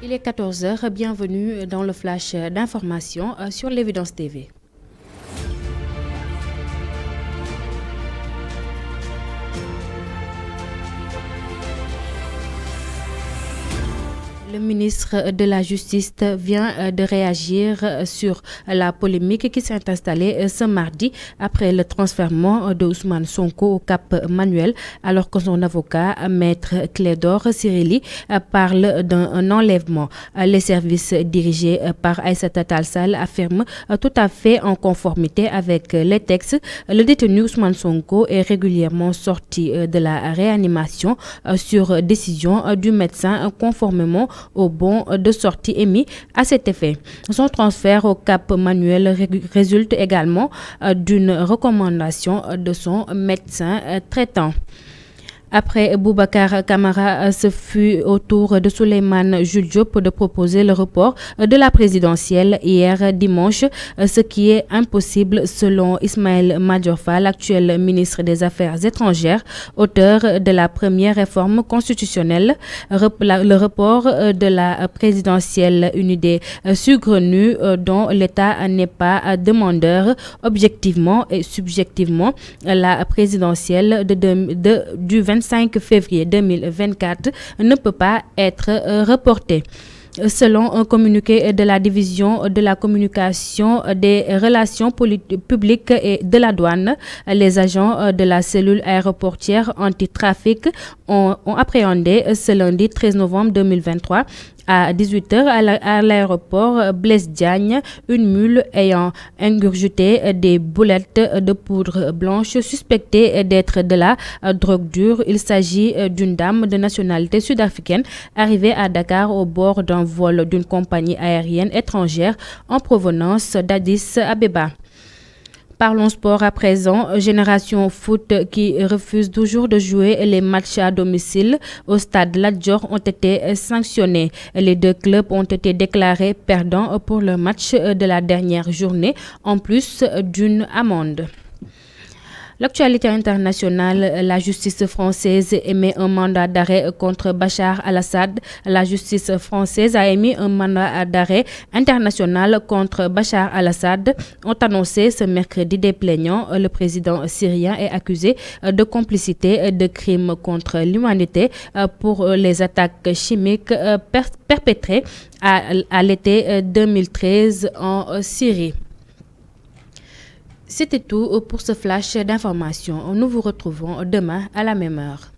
Il est 14 heures, bienvenue dans le flash d'information sur l'Évidence TV. Le ministre de la Justice vient de réagir sur la polémique qui s'est installée ce mardi après le transfert de Ousmane Sonko au Cap Manuel, alors que son avocat, Maître Clédor Ciré Ly, parle d'un enlèvement. Les services dirigés par Aïssata Tall Sall affirment tout à fait en conformité avec les textes. Le détenu Ousmane Sonko est régulièrement sorti de la réanimation sur décision du médecin conformément au bon de sortie émis à cet effet. Son transfert au Cap Manuel résulte également d'une recommandation de son médecin traitant. Après Boubacar Camara, ce fut au tour de Souleymane Jules Diop de proposer le report de la présidentielle hier dimanche, ce qui est impossible selon Ismaël Madior Fall, l'actuel ministre des Affaires étrangères, auteur de la première réforme constitutionnelle. Le report de la présidentielle, une idée saugrenue dont l'État n'est pas demandeur. Objectivement et subjectivement, la présidentielle du 25 février 2024 ne peut pas être reportée. Selon un communiqué de la division de la communication des relations publiques et de la douane, les agents de la cellule aéroportière anti-trafic ont appréhendé ce lundi 13 novembre 2023 à 18h à l'aéroport Blaise Diagne une mule ayant ingurgité des boulettes de poudre blanche suspectées d'être de la drogue dure. Il s'agit d'une dame de nationalité sud-africaine arrivée à Dakar au bord d'un vol d'une compagnie aérienne étrangère en provenance d'Addis Abeba. Parlons sport à présent. Génération Foot qui refuse toujours de jouer les matchs à domicile au stade Lat Dior ont été sanctionnés. Les deux clubs ont été déclarés perdants pour le match de la dernière journée, en plus d'une amende. L'actualité internationale, la justice française émet un mandat d'arrêt contre Bachar al-Assad. La justice française a émis un mandat d'arrêt international contre Bachar al-Assad. Ont annoncé ce mercredi des plaignants. Le président syrien est accusé de complicité de crimes contre l'humanité pour les attaques chimiques perpétrées à l'été 2013 en Syrie. C'était tout pour ce flash d'information. Nous vous retrouvons demain à la même heure.